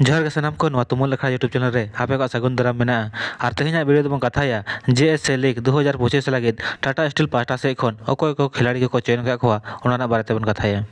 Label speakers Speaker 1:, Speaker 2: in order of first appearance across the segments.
Speaker 1: जोहार के सनाम को तुमुल लेखा यूट्यूब चैनल रे आपे को सगुन दाराम मेना और तेहना वीडियो दबन कथाया जेएसए लीग 2025 लगित टाटा स्टील पास्टा से खन अकय को खिलाड़ी को चयन का खोआ ओना बारे बन कथाया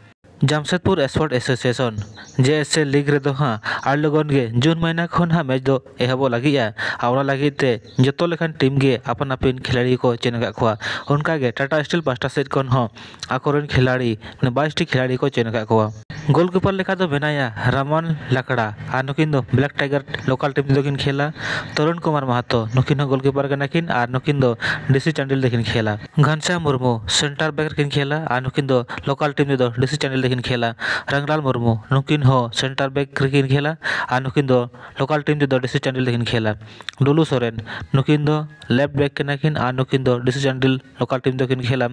Speaker 1: Jamshedpur sport association JSA league रे हाँ आर लगन गे जून महीना खन हाँ मैच दो एहबो लगिया और लगिते जो लेखान टीम गे अपन अपन खिलाड़ी को चयन का खोआ उनका गे टाटा स्टील पास्टा से खन हाँ आकोरन खिलाड़ी 22 खिलाड़ी को चयन का खोआ गोलकीपर लेखा दो बेनाया रामन लाकड़ा और नुकिन दो ब्लैक टाइगर लोकल टीम दो खेला तरुण कुमार महतो नुकिन गोलकीपर कनाकिन और नुकिन दो डीसी चांडिल देखिन खेला घनश्याम मुर्मू सेंटर बैक किन खेला और नुकिन दो लोकल टीम दो डीसी चांडिल देखिन खेला रंगलाल मुर्मू नुकिन हो सेंटर बैक किन खेला और नुकिन दो लोकल टीम दो डीसी चांडिल देखिन खेला डुलू सोरेन नुकिन दो लेफ्ट बैक कनाकिन और नुकिन दो डीसी चांडिल लोकल टीम दो खेला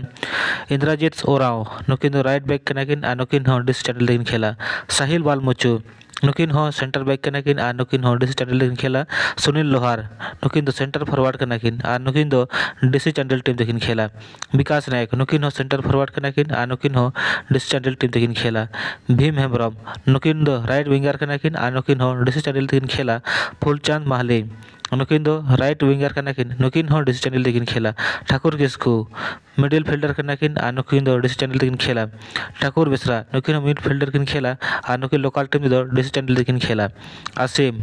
Speaker 1: इंद्रजीत ओराव नुकिन दो राइट बैक कनाकिन और नुकिन हो डीसी चांडिल देखिन खेला साहिल बालमुचु नुकिन हो सेंटर बैक कनाकिन और नुकिन हो डीसी चांडिल देखिन खेला सुनील लोहार नुकिन दो सेंटर फॉरवर्ड कनाकिन और नुकिन दो डीसी चांडिल टीम देखिन खेला विकास नायक नुकिन हो सेंटर फॉरवर्ड कनाकिन और नुकिन हो डीसी चांडिल टीम देखिन खेला भीम हेम्ब्रम नुकिन दो राइट विंगर कनाकिन और नुकिन हो डीसी चांडिल देखिन खेला फुलचांद माहली नुकिन दो राइट विंगर कनाकिन नुकिन हो डीसी चांडिल देखिन खेला ठाकुर किस्कू मिडिल फिल्डर कनाकिन और नुकिन दो डीसी चांडिल देखिन खेला ठाकुर बेसरा नुकिन मिड फिल्डर किन खेला और नुकिन लोकल टीम दो डीसी चांडिल देखिन खेला आसिम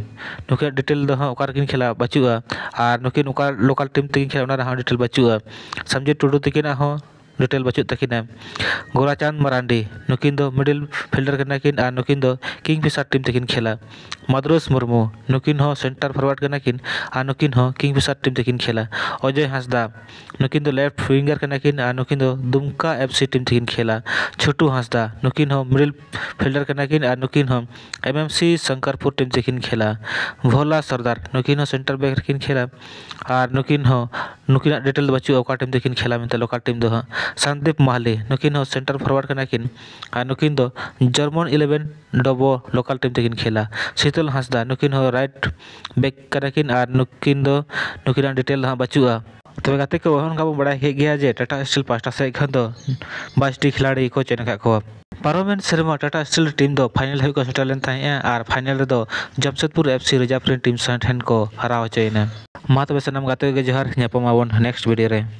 Speaker 1: नुकिन डिटेल दो ओकार किन खेला बचुआ और नुकिन ओकार लोकल टीम तकिन खेला ओना रहा डिटेल बचुआ समझे टुडू तकिना हो डिटेल बचुत तकिना गोराचांद मरांडी नुकिन दो मिडिल फिल्डर कनाकिन और नुकिन दो किंगफिशर टीम तकिन खेला मद्रोस मुर्मू नुकिन हो सेंटर फॉरवर्ड कनाकिन और नुकिन हो किंगफिशर टीम तकिन खेला अजय हांसदा नुकिन दो लेफ्ट विंगर कनाकिन और नुकिन दो दुमका एफसी टीम तकिन खेला छोटू हांसदा नुकिन हो मिडिल फिल्डर कनाकिन और नुकिन हो एमएमसी शंकरपुर टीम तकिन खेला भोला सरदार नुकिन हो सेंटर बैक किन खेला और नुकिन हो नुकिन डिटेल बचू ओका टीम तकिन खेला मिलते लोकल टीम दो संदीप माहली नुकिन हो सेंटर फॉरवर्ड कनाकिन और नुकिन दो जर्मन 11 डबो लोकल टीम तकिन खेला शीतल हांसदा नुकिन हो राइट बैक कनाकिन और नुकिन दो नुकिन डिटेल हाँ बचुआ तब गाते को का बड़ा गया जे टाटा स्टील पास्टा से खन दो 22 खिलाड़ी को चयन का खोआ पारोमेन सेरमा टाटा स्टील टीम दो फाइनल हाई को सेटल लेन थाया और फाइनल दो जमशेदपुर एफसी रिजर्व टीम ठेन को हरा होचेना मा तबे सनम गाते के जोहार नेक्स्ट वीडियो रे।